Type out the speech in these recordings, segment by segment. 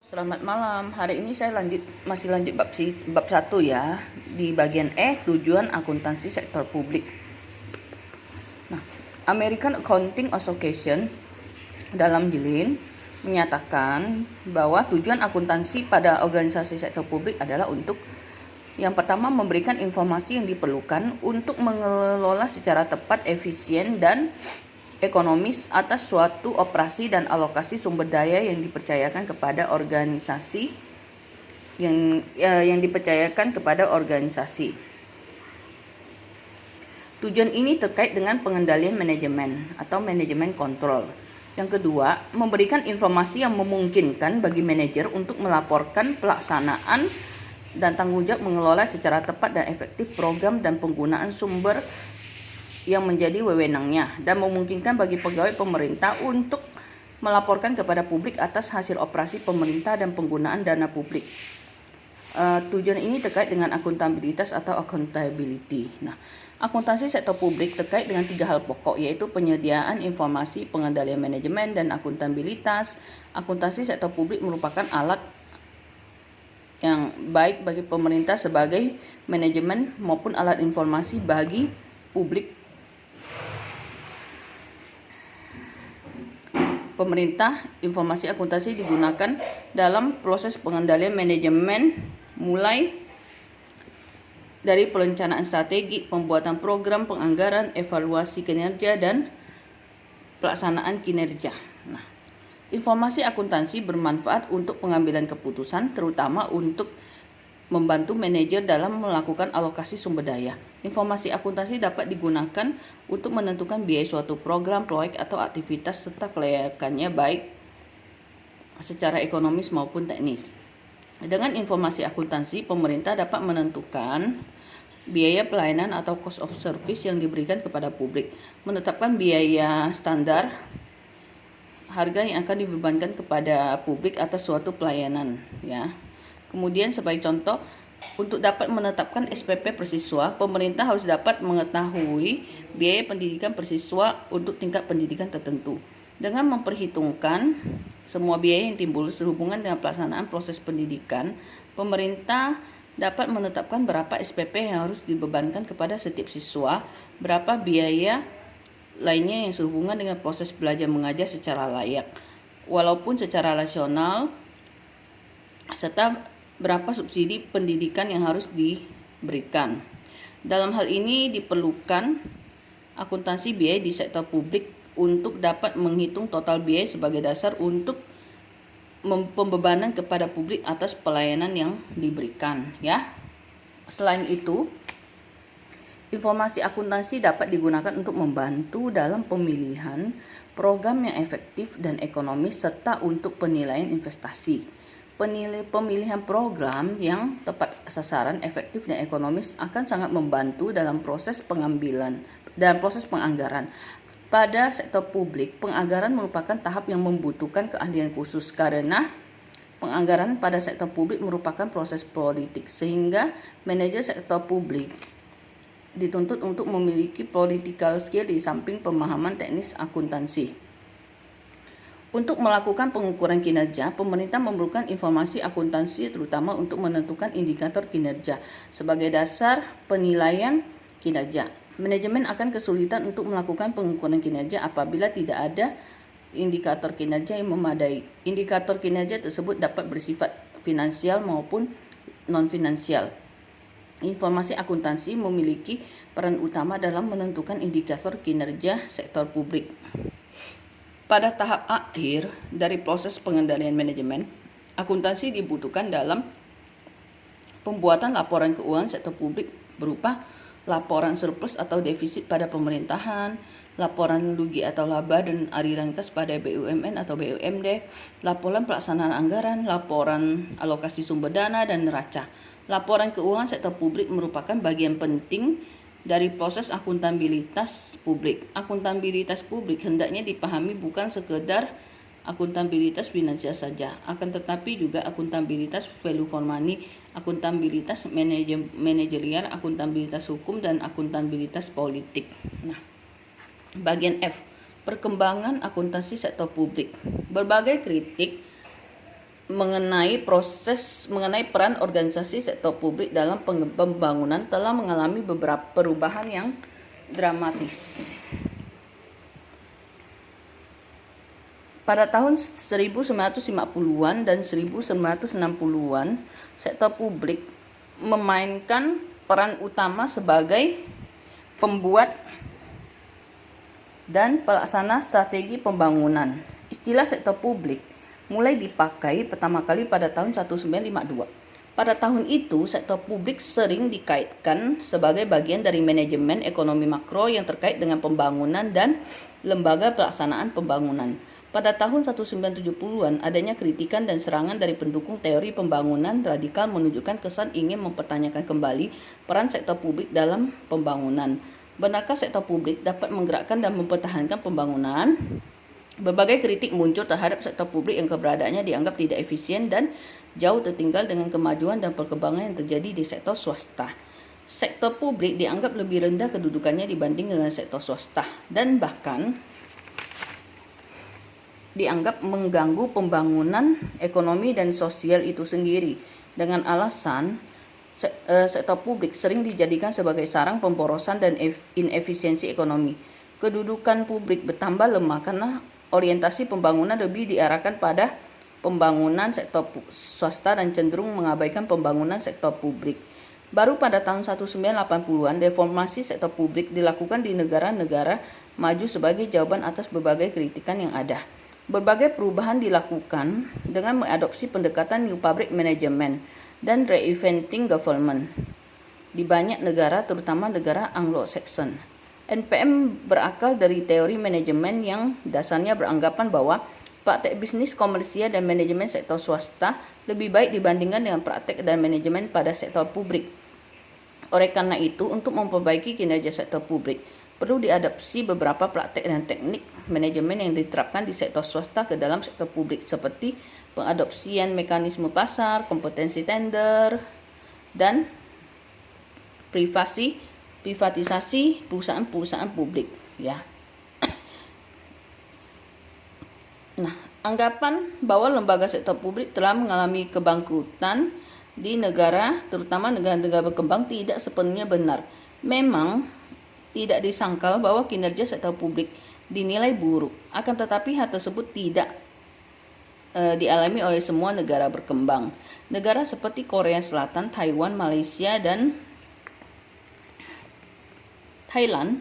Selamat malam. Hari ini saya masih lanjut bab 1 ya. Di bagian E, tujuan akuntansi sektor publik. Nah, American Accounting Association dalam jilin menyatakan bahwa tujuan akuntansi pada organisasi sektor publik adalah untuk yang pertama memberikan informasi yang diperlukan untuk mengelola secara tepat, efisien, dan ekonomis atas suatu operasi dan alokasi sumber daya yang dipercayakan kepada organisasi Tujuan ini terkait dengan pengendalian manajemen atau manajemen kontrol. Yang kedua, memberikan informasi yang memungkinkan bagi manajer untuk melaporkan pelaksanaan dan tanggung jawab mengelola secara tepat dan efektif program dan penggunaan sumber yang menjadi wewenangnya, dan memungkinkan bagi pegawai pemerintah untuk melaporkan kepada publik atas hasil operasi pemerintah dan penggunaan dana publik. Tujuan ini terkait dengan akuntabilitas atau accountability. Nah, akuntansi sektor publik terkait dengan 3 hal pokok, yaitu penyediaan informasi, pengendalian manajemen, dan akuntabilitas. Akuntansi sektor publik merupakan alat yang baik bagi pemerintah sebagai manajemen maupun alat informasi bagi publik. Pemerintah, informasi akuntansi digunakan dalam proses pengendalian manajemen mulai dari perencanaan strategi, pembuatan program, penganggaran, evaluasi kinerja, dan pelaksanaan kinerja. Nah, informasi akuntansi bermanfaat untuk pengambilan keputusan, terutama untuk membantu manajer dalam melakukan alokasi sumber daya. Informasi akuntansi dapat digunakan untuk menentukan biaya suatu program, proyek, atau aktivitas serta kelayakannya baik secara ekonomis maupun teknis. Dengan informasi akuntansi, pemerintah dapat menentukan biaya pelayanan atau cost of service yang diberikan kepada publik, menetapkan biaya standar harga yang akan dibebankan kepada publik atas suatu pelayanan ya. Kemudian sebagai contoh, untuk dapat menetapkan SPP persiswa, pemerintah harus dapat mengetahui biaya pendidikan persiswa untuk tingkat pendidikan tertentu. Dengan memperhitungkan semua biaya yang timbul sehubungan dengan pelaksanaan proses pendidikan, pemerintah dapat menetapkan berapa SPP yang harus dibebankan kepada setiap siswa, berapa biaya lainnya yang sehubungan dengan proses belajar mengajar secara layak, walaupun secara rasional, serta berapa subsidi pendidikan yang harus diberikan. Dalam hal ini diperlukan akuntansi biaya di sektor publik untuk dapat menghitung total biaya sebagai dasar untuk pembebanan kepada publik atas pelayanan yang diberikan ya. Selain itu, informasi akuntansi dapat digunakan untuk membantu dalam pemilihan program yang efektif dan ekonomis serta untuk penilaian investasi. Pemilihan program yang tepat sasaran, efektif, dan ekonomis akan sangat membantu dalam proses pengambilan dan proses penganggaran. Pada sektor publik, penganggaran merupakan tahap yang membutuhkan keahlian khusus karena penganggaran pada sektor publik merupakan proses politik, sehingga manajer sektor publik dituntut untuk memiliki political skill di samping pemahaman teknis akuntansi. Untuk melakukan pengukuran kinerja, pemerintah memerlukan informasi akuntansi terutama untuk menentukan indikator kinerja sebagai dasar penilaian kinerja. Manajemen akan kesulitan untuk melakukan pengukuran kinerja apabila tidak ada indikator kinerja yang memadai. Indikator kinerja tersebut dapat bersifat finansial maupun non-finansial. Informasi akuntansi memiliki peran utama dalam menentukan indikator kinerja sektor publik. Pada tahap akhir dari proses pengendalian manajemen, akuntansi dibutuhkan dalam pembuatan laporan keuangan sektor publik berupa laporan surplus atau defisit pada pemerintahan, laporan rugi atau laba dan aliran kas pada BUMN atau BUMD, laporan pelaksanaan anggaran, laporan alokasi sumber dana, dan neraca. Laporan keuangan sektor publik merupakan bagian penting dari proses akuntabilitas publik. Akuntabilitas publik hendaknya dipahami bukan sekedar akuntabilitas finansial saja, akan tetapi juga akuntabilitas value for money, akuntabilitas manajerial, akuntabilitas hukum, dan akuntabilitas politik. Nah, bagian F, perkembangan akuntansi sektor publik. Berbagai kritik mengenai peran organisasi sektor publik dalam pembangunan telah mengalami beberapa perubahan yang dramatis. Pada tahun 1950-an dan 1960-an, sektor publik memainkan peran utama sebagai pembuat dan pelaksana strategi pembangunan. Istilah sektor publik mulai dipakai pertama kali pada tahun 1952. Pada tahun itu, sektor publik sering dikaitkan sebagai bagian dari manajemen ekonomi makro yang terkait dengan pembangunan dan lembaga pelaksanaan pembangunan. Pada tahun 1970-an, adanya kritikan dan serangan dari pendukung teori pembangunan radikal menunjukkan kesan ingin mempertanyakan kembali peran sektor publik dalam pembangunan. Benarkah sektor publik dapat menggerakkan dan mempertahankan pembangunan? Berbagai kritik muncul terhadap sektor publik yang keberadaannya dianggap tidak efisien dan jauh tertinggal dengan kemajuan dan perkembangan yang terjadi di sektor swasta. Sektor publik dianggap lebih rendah kedudukannya dibanding dengan sektor swasta dan bahkan dianggap mengganggu pembangunan ekonomi dan sosial itu sendiri dengan alasan sektor publik sering dijadikan sebagai sarang pemborosan dan inefisiensi ekonomi. Kedudukan publik bertambah lemah karena orientasi pembangunan lebih diarahkan pada pembangunan sektor swasta dan cenderung mengabaikan pembangunan sektor publik. Baru pada tahun 1980-an, reformasi sektor publik dilakukan di negara-negara maju sebagai jawaban atas berbagai kritikan yang ada. Berbagai perubahan dilakukan dengan mengadopsi pendekatan New Public Management dan Reinventing Government di banyak negara, terutama negara Anglo-Saxon. NPM berakal dari teori manajemen yang dasarnya beranggapan bahwa praktek bisnis komersial dan manajemen sektor swasta lebih baik dibandingkan dengan praktek dan manajemen pada sektor publik. Oleh karena itu, untuk memperbaiki kinerja sektor publik, perlu diadopsi beberapa praktek dan teknik manajemen yang diterapkan di sektor swasta ke dalam sektor publik seperti pengadopsian mekanisme pasar, kompetensi tender, dan privatisasi perusahaan-perusahaan publik. Ya. Nah, anggapan bahwa lembaga sektor publik telah mengalami kebangkrutan di negara, terutama negara-negara berkembang, tidak sepenuhnya benar. Memang tidak disangkal bahwa kinerja sektor publik dinilai buruk, akan tetapi hal tersebut tidak dialami oleh semua negara berkembang. Negara seperti Korea Selatan, Taiwan, Malaysia, dan Thailand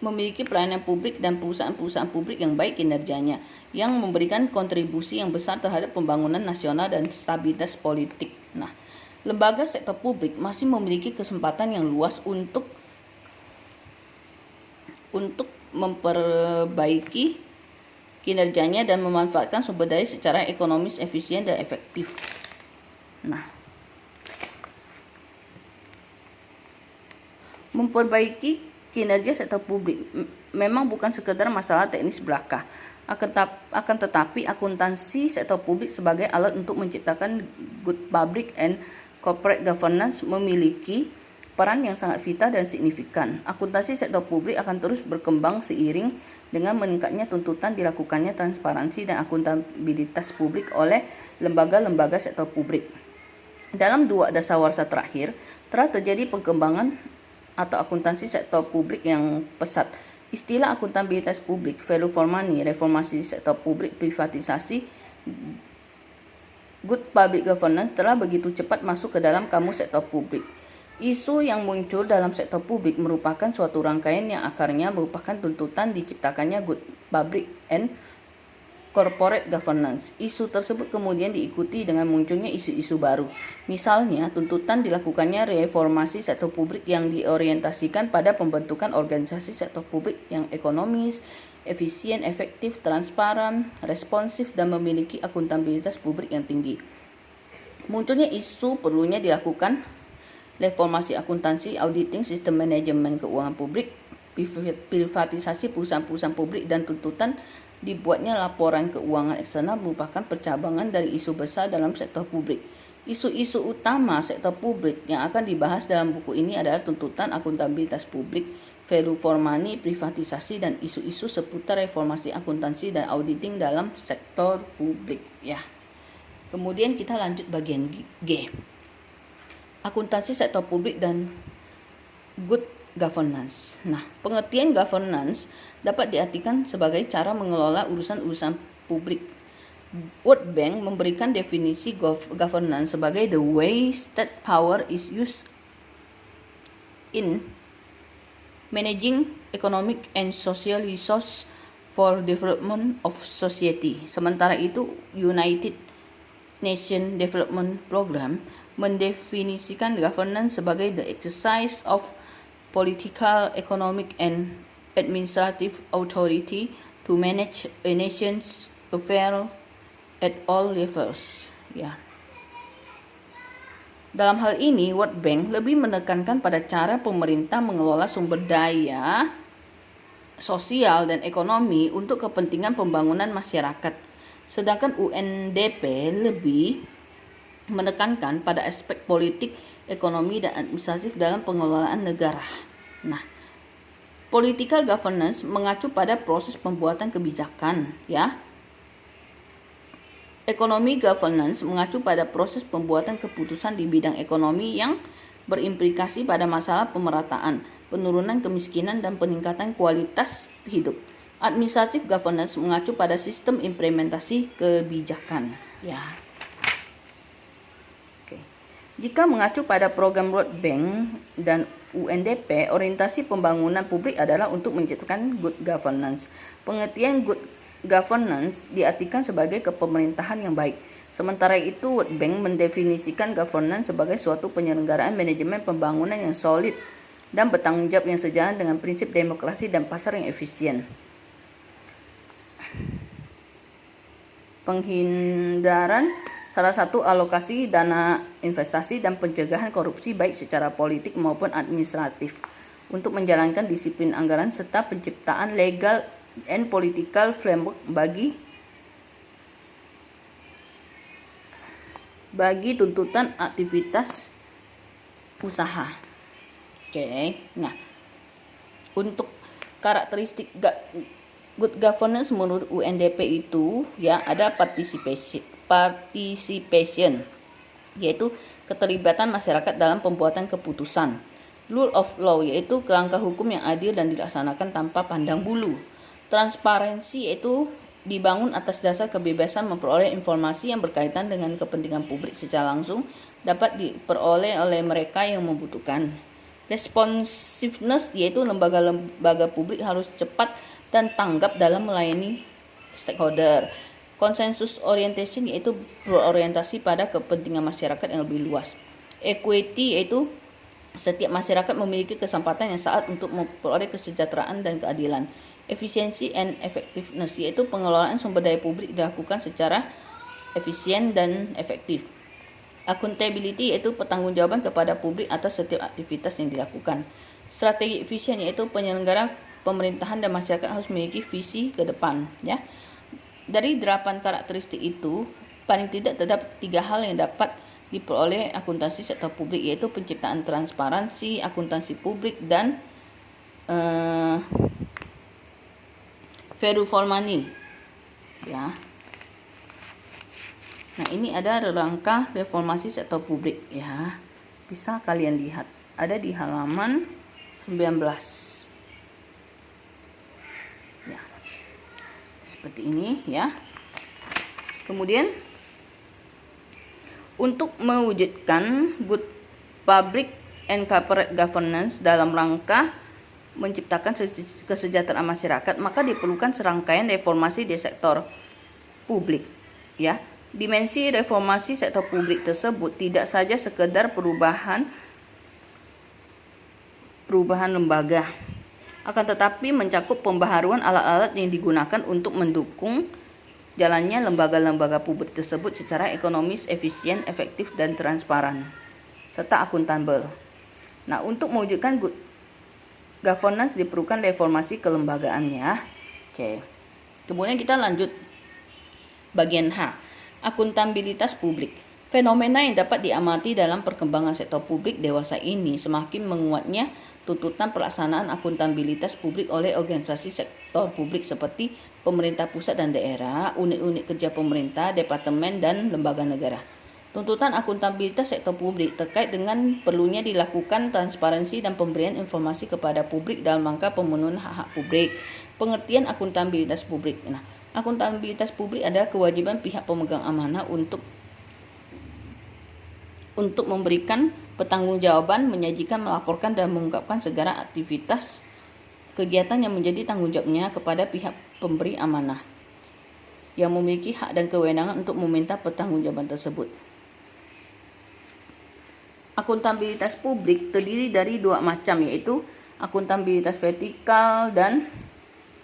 memiliki pelayanan publik dan perusahaan-perusahaan publik yang baik kinerjanya, yang memberikan kontribusi yang besar terhadap pembangunan nasional dan stabilitas politik. Nah, lembaga sektor publik masih memiliki kesempatan yang luas untuk memperbaiki kinerjanya dan memanfaatkan sumber daya secara ekonomis, efisien, dan efektif. Nah, memperbaiki kinerja sektor publik memang bukan sekedar masalah teknis belaka, akan tetapi akuntansi sektor publik sebagai alat untuk menciptakan good public and corporate governance memiliki peran yang sangat vital dan signifikan. Akuntansi sektor publik akan terus berkembang seiring dengan meningkatnya tuntutan dilakukannya transparansi dan akuntabilitas publik oleh lembaga-lembaga sektor publik. Dalam 2 dasawarsa terakhir, telah terjadi perkembangan atau akuntansi sektor publik yang pesat. Istilah akuntabilitas publik, value for money, reformasi sektor publik, privatisasi, good public governance telah begitu cepat masuk ke dalam kamus sektor publik. Isu yang muncul dalam sektor publik merupakan suatu rangkaian yang akarnya merupakan tuntutan diciptakannya good public and corporate governance. Isu tersebut kemudian diikuti dengan munculnya isu-isu baru. Misalnya, tuntutan dilakukannya reformasi sektor publik yang diorientasikan pada pembentukan organisasi sektor publik yang ekonomis, efisien, efektif, transparan, responsif, dan memiliki akuntabilitas publik yang tinggi. Munculnya isu perlunya dilakukan reformasi akuntansi, auditing, sistem manajemen keuangan publik, privatisasi perusahaan-perusahaan publik, dan tuntutan dibuatnya laporan keuangan eksternal merupakan percabangan dari isu besar dalam sektor publik. Isu-isu utama sektor publik yang akan dibahas dalam buku ini adalah tuntutan akuntabilitas publik, value for money, privatisasi, dan isu-isu seputar reformasi akuntansi dan auditing dalam sektor publik. Ya. Kemudian kita lanjut bagian G. Akuntansi sektor publik dan good governance. Nah, pengertian governance dapat diartikan sebagai cara mengelola urusan-urusan publik. World Bank memberikan definisi governance sebagai the way state power is used in managing economic and social resource for development of society. Sementara itu, United Nations Development Program mendefinisikan governance sebagai the exercise of political, economic, and administrative authority to manage a nation's affairs at all levels. Ya. Dalam hal ini, World Bank lebih menekankan pada cara pemerintah mengelola sumber daya sosial dan ekonomi untuk kepentingan pembangunan masyarakat. Sedangkan UNDP lebih menekankan pada aspek politik, ekonomi, dan administratif dalam pengelolaan negara. Nah, political governance mengacu pada proses pembuatan kebijakan, ya. Ekonomi governance mengacu pada proses pembuatan keputusan di bidang ekonomi yang berimplikasi pada masalah pemerataan, penurunan kemiskinan, dan peningkatan kualitas hidup. Administrative governance mengacu pada sistem implementasi kebijakan. Ya. Oke. Jika mengacu pada program World Bank dan UNDP, orientasi pembangunan publik adalah untuk menciptakan good governance. Pengertian good governance diartikan sebagai kepemerintahan yang baik. Sementara itu, World Bank mendefinisikan governance sebagai suatu penyelenggaraan manajemen pembangunan yang solid dan bertanggung jawab yang sejalan dengan prinsip demokrasi dan pasar yang efisien. Penghindaran salah satu alokasi dana investasi dan pencegahan korupsi baik secara politik maupun administratif untuk menjalankan disiplin anggaran serta penciptaan legal and political framework bagi tuntutan aktivitas usaha. Oke. Nah, untuk karakteristik good governance menurut UNDP itu ya ada participation, yaitu keterlibatan masyarakat dalam pembuatan keputusan. Rule of law, yaitu kerangka hukum yang adil dan dilaksanakan tanpa pandang bulu. Transparansi, yaitu dibangun atas dasar kebebasan memperoleh informasi yang berkaitan dengan kepentingan publik secara langsung dapat diperoleh oleh mereka yang membutuhkan. Responsiveness, yaitu lembaga-lembaga publik harus cepat dan tanggap dalam melayani stakeholder. Consensus orientation, yaitu berorientasi pada kepentingan masyarakat yang lebih luas. Equity, yaitu setiap masyarakat memiliki kesempatan yang saat untuk memperoleh kesejahteraan dan keadilan. Efficiency and effectiveness, yaitu pengelolaan sumber daya publik dilakukan secara efisien dan efektif. Accountability, yaitu pertanggungjawaban kepada publik atas setiap aktivitas yang dilakukan. Strategi efisien, yaitu penyelenggara pemerintahan dan masyarakat harus memiliki visi ke depan. Ya. Dari 8 karakteristik itu, paling tidak terdapat 3 hal yang dapat diperoleh akuntansi sektor publik, yaitu penciptaan transparansi, akuntansi publik, dan value for money. Ya. Nah, ini ada rangka reformasi sektor publik ya. Bisa kalian lihat, ada di halaman 19. Ya. Seperti ini ya. Kemudian untuk mewujudkan good public and corporate governance dalam rangka menciptakan kesejahteraan masyarakat, maka diperlukan serangkaian reformasi di sektor publik. Ya, dimensi reformasi sektor publik tersebut tidak saja sekedar perubahan lembaga, akan tetapi mencakup pembaharuan alat-alat yang digunakan untuk mendukung jalannya lembaga-lembaga publik tersebut secara ekonomis, efisien, efektif, dan transparan, serta akuntabel. Nah, untuk mewujudkan good governance diperlukan reformasi kelembagaannya. Oke. Kemudian kita lanjut bagian H, akuntabilitas publik. Fenomena yang dapat diamati dalam perkembangan sektor publik dewasa ini semakin menguatnya tuntutan pelaksanaan akuntabilitas publik oleh organisasi sektor publik seperti pemerintah pusat dan daerah, unit-unit kerja pemerintah, departemen, dan lembaga negara. Tuntutan akuntabilitas sektor publik terkait dengan perlunya dilakukan transparansi dan pemberian informasi kepada publik dalam rangka pemenuhan hak-hak publik. Pengertian akuntabilitas publik. Nah, akuntabilitas publik adalah kewajiban pihak pemegang amanah untuk memberikan pertanggungjawaban, menyajikan, melaporkan, dan mengungkapkan segala aktivitas kegiatan yang menjadi tanggung jawabnya kepada pihak pemberi amanah yang memiliki hak dan kewenangan untuk meminta pertanggungjawaban tersebut. Akuntabilitas publik terdiri dari dua macam, yaitu akuntabilitas vertikal dan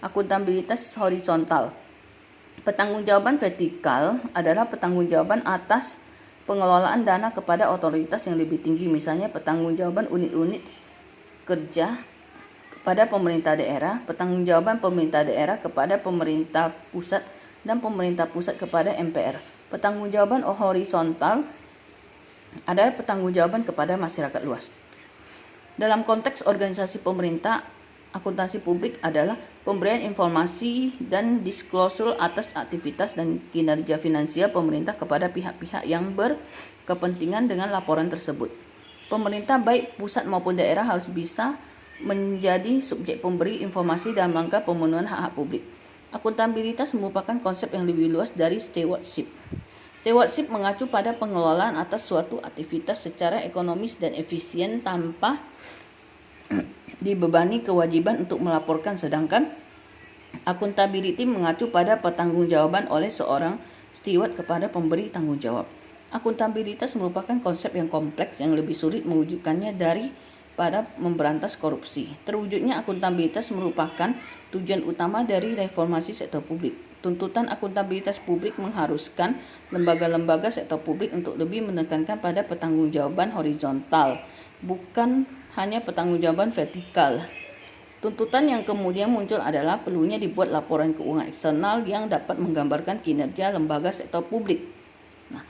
akuntabilitas horizontal. Pertanggungjawaban vertikal adalah pertanggungjawaban atas pengelolaan dana kepada otoritas yang lebih tinggi, misalnya pertanggungjawaban unit-unit kerja kepada pemerintah daerah, pertanggungjawaban pemerintah daerah kepada pemerintah pusat, dan pemerintah pusat kepada MPR. Pertanggungjawaban horizontal adalah pertanggungjawaban kepada masyarakat luas. Dalam konteks organisasi pemerintah, akuntansi publik adalah pemberian informasi dan disclosure atas aktivitas dan kinerja finansial pemerintah kepada pihak-pihak yang berkepentingan dengan laporan tersebut. Pemerintah baik pusat maupun daerah harus bisa menjadi subjek pemberi informasi dalam rangka pemenuhan hak-hak publik. Akuntabilitas merupakan konsep yang lebih luas dari stewardship. Stewardship mengacu pada pengelolaan atas suatu aktivitas secara ekonomis dan efisien tanpa dibebani kewajiban untuk melaporkan, sedangkan akuntability mengacu pada pertanggungjawaban oleh seorang steward kepada pemberi tanggung jawab. Akuntabilitas merupakan konsep yang kompleks yang lebih sulit mewujudkannya daripada memberantas korupsi. Terwujudnya akuntabilitas merupakan tujuan utama dari reformasi sektor publik. Tuntutan akuntabilitas publik mengharuskan lembaga-lembaga sektor publik untuk lebih menekankan pada pertanggungjawaban horizontal, bukan hanya pertanggungjawaban vertikal. Tuntutan yang kemudian muncul adalah perlunya dibuat laporan keuangan eksternal yang dapat menggambarkan kinerja lembaga sektor publik. Nah,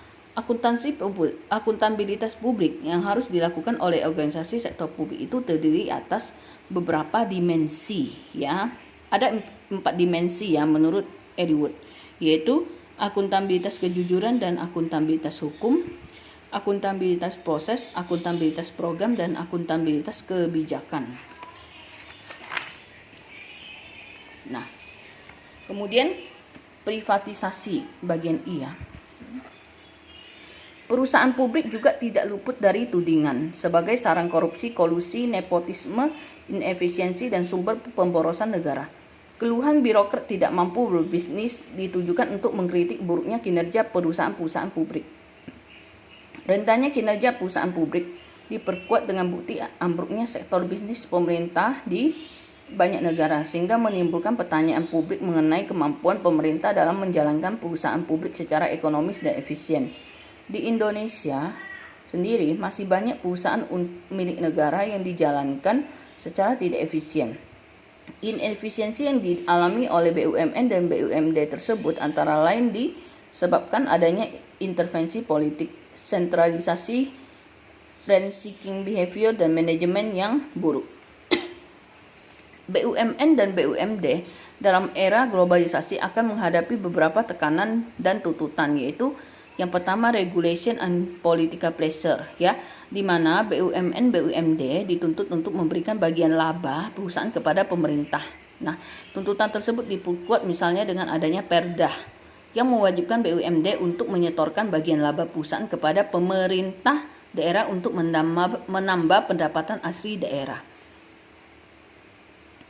akuntabilitas publik yang harus dilakukan oleh organisasi sektor publik itu terdiri atas beberapa dimensi, ya. Ada 4 dimensi ya menurut Edward, yaitu akuntabilitas kejujuran dan akuntabilitas hukum, akuntabilitas proses, akuntabilitas program, dan akuntabilitas kebijakan. Nah, kemudian privatisasi bagian I ya. Perusahaan publik juga tidak luput dari tudingan sebagai sarang korupsi, kolusi, nepotisme, inefisiensi, dan sumber pemborosan negara. Keluhan birokrat tidak mampu berbisnis ditujukan untuk mengkritik buruknya kinerja perusahaan-perusahaan publik. Rentannya kinerja perusahaan publik diperkuat dengan bukti ambruknya sektor bisnis pemerintah di banyak negara, sehingga menimbulkan pertanyaan publik mengenai kemampuan pemerintah dalam menjalankan perusahaan publik secara ekonomis dan efisien. Di Indonesia sendiri masih banyak perusahaan milik negara yang dijalankan secara tidak efisien. Inefisiensi yang dialami oleh BUMN dan BUMD tersebut antara lain disebabkan adanya intervensi politik, sentralisasi, rent-seeking behavior, dan manajemen yang buruk. BUMN dan BUMD dalam era globalisasi akan menghadapi beberapa tekanan dan tuntutan, yaitu yang pertama regulation and political pressure, ya, di mana BUMN BUMD dituntut untuk memberikan bagian laba perusahaan kepada pemerintah. Nah, tuntutan tersebut diperkuat misalnya dengan adanya Perda yang mewajibkan BUMD untuk menyetorkan bagian laba perusahaan kepada pemerintah daerah untuk menambah pendapatan asli daerah.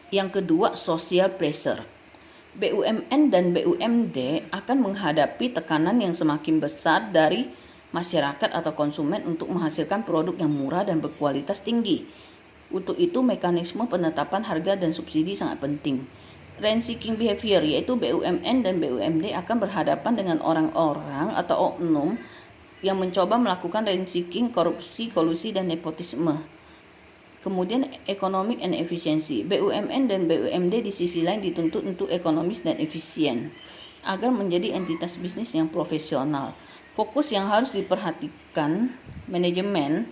Yang kedua, social pressure. BUMN dan BUMD akan menghadapi tekanan yang semakin besar dari masyarakat atau konsumen untuk menghasilkan produk yang murah dan berkualitas tinggi. Untuk itu, mekanisme penetapan harga dan subsidi sangat penting. Rent-seeking behavior, yaitu BUMN dan BUMD akan berhadapan dengan orang-orang atau oknum yang mencoba melakukan rent-seeking, korupsi, kolusi, dan nepotisme. Kemudian economic and efficiency. BUMN dan BUMD di sisi lain dituntut untuk ekonomis dan efisien agar menjadi entitas bisnis yang profesional. Fokus yang harus diperhatikan manajemen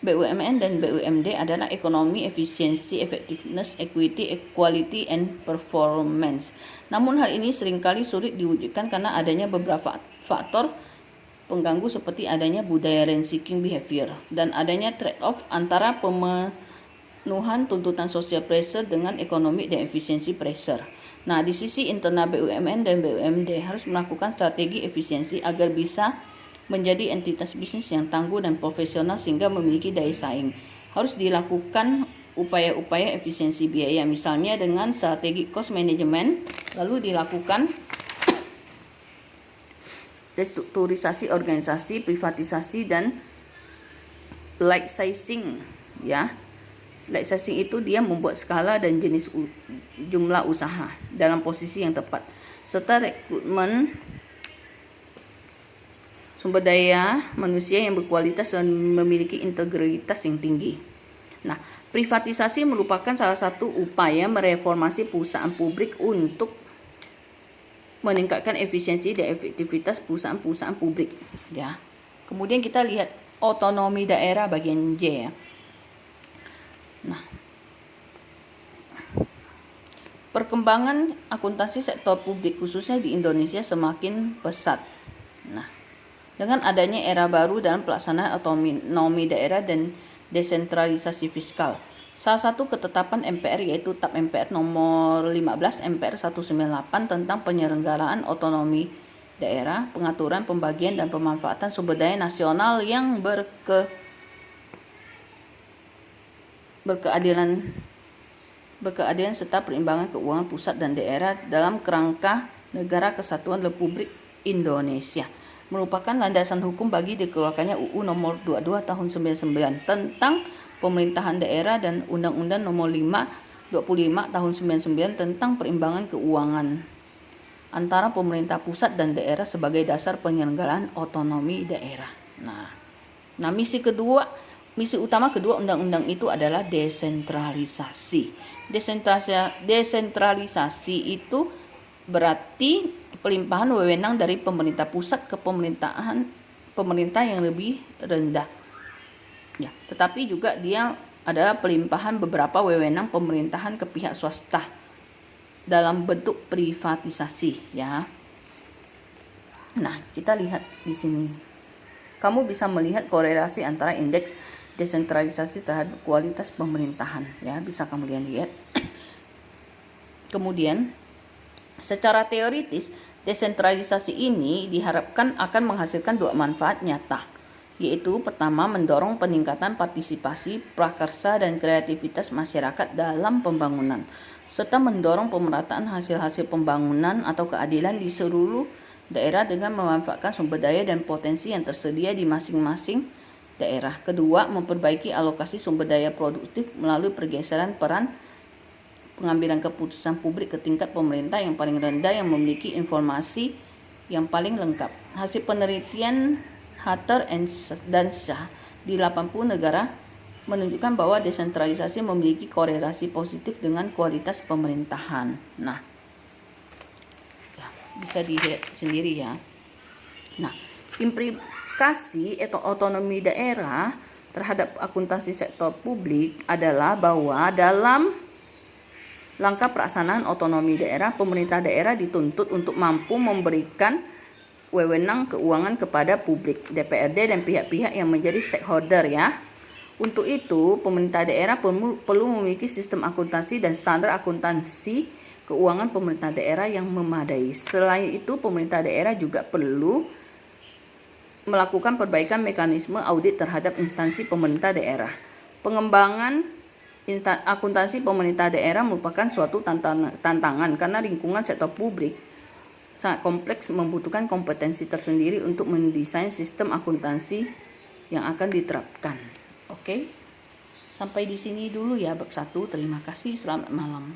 BUMN dan BUMD adalah ekonomi, efisiensi, effectiveness, equity, equality, and performance. Namun hal ini seringkali sulit diwujudkan karena adanya beberapa faktor pengganggu seperti adanya budaya rent-seeking behavior dan adanya trade-off antara pemenuhan tuntutan social pressure dengan ekonomi dan efisiensi pressure. Nah, di sisi internal BUMN dan BUMD harus melakukan strategi efisiensi agar bisa menjadi entitas bisnis yang tangguh dan profesional sehingga memiliki daya saing. Harus dilakukan upaya-upaya efisiensi biaya, misalnya dengan strategi cost management, lalu dilakukan restrukturisasi organisasi, privatisasi, dan right sizing, ya. Right sizing itu dia membuat skala dan jenis jumlah usaha dalam posisi yang tepat, serta rekrutmen sumber daya manusia yang berkualitas dan memiliki integritas yang tinggi. Nah, privatisasi merupakan salah satu upaya mereformasi perusahaan publik untuk meningkatkan efisiensi dan efektivitas perusahaan-perusahaan publik, ya. Kemudian kita lihat otonomi daerah bagian J, ya. Nah, perkembangan akuntansi sektor publik khususnya di Indonesia semakin pesat. Nah, dengan adanya era baru dalam pelaksanaan otonomi daerah dan desentralisasi fiskal. Salah satu ketetapan MPR yaitu TAP MPR nomor 15 MPR 198 tentang penyelenggaraan otonomi daerah, pengaturan, pembagian, dan pemanfaatan sumber daya nasional yang berkeadilan serta perimbangan keuangan pusat dan daerah dalam kerangka Negara Kesatuan Republik Indonesia merupakan landasan hukum bagi dikeluarkannya UU nomor 22 tahun 99 tentang pemerintahan daerah dan Undang-Undang nomor 25 tahun 99 tentang perimbangan keuangan antara pemerintah pusat dan daerah sebagai dasar penyelenggaraan otonomi daerah. Nah, misi utama kedua undang-undang itu adalah desentralisasi. Desentralisasi itu berarti pelimpahan wewenang dari pemerintah pusat ke pemerintah yang lebih rendah. Ya, tetapi juga dia adalah pelimpahan beberapa wewenang pemerintahan ke pihak swasta dalam bentuk privatisasi, ya. Nah, kita lihat di sini. Kamu bisa melihat korelasi antara indeks desentralisasi terhadap kualitas pemerintahan, ya, bisa kamu lihat. Kemudian, secara teoritis, desentralisasi ini diharapkan akan menghasilkan dua manfaat nyata, yaitu pertama, mendorong peningkatan partisipasi, prakarsa, dan kreativitas masyarakat dalam pembangunan, serta mendorong pemerataan hasil-hasil pembangunan atau keadilan di seluruh daerah dengan memanfaatkan sumber daya dan potensi yang tersedia di masing-masing daerah. Kedua, memperbaiki alokasi sumber daya produktif melalui pergeseran peran pengambilan keputusan publik ke tingkat pemerintah yang paling rendah yang memiliki informasi yang paling lengkap. Hasil penelitian Hatter dan Shah di 80 negara menunjukkan bahwa desentralisasi memiliki korelasi positif dengan kualitas pemerintahan. Nah, ya, bisa dilihat sendiri, ya. Nah, implikasi otonomi daerah terhadap akuntansi sektor publik adalah bahwa dalam langkah pelaksanaan otonomi daerah, pemerintah daerah dituntut untuk mampu memberikan wewenang keuangan kepada publik, DPRD, dan pihak-pihak yang menjadi stakeholder, ya. Untuk itu, pemerintah daerah perlu memiliki sistem akuntansi dan standar akuntansi keuangan pemerintah daerah yang memadai. Selain itu, pemerintah daerah juga perlu melakukan perbaikan mekanisme audit terhadap instansi pemerintah daerah. Pengembangan akuntansi pemerintah daerah merupakan suatu tantangan karena lingkungan sektor publik sangat kompleks, membutuhkan kompetensi tersendiri untuk mendesain sistem akuntansi yang akan diterapkan. Oke, sampai di sini dulu ya bab 1. Terima kasih, selamat malam.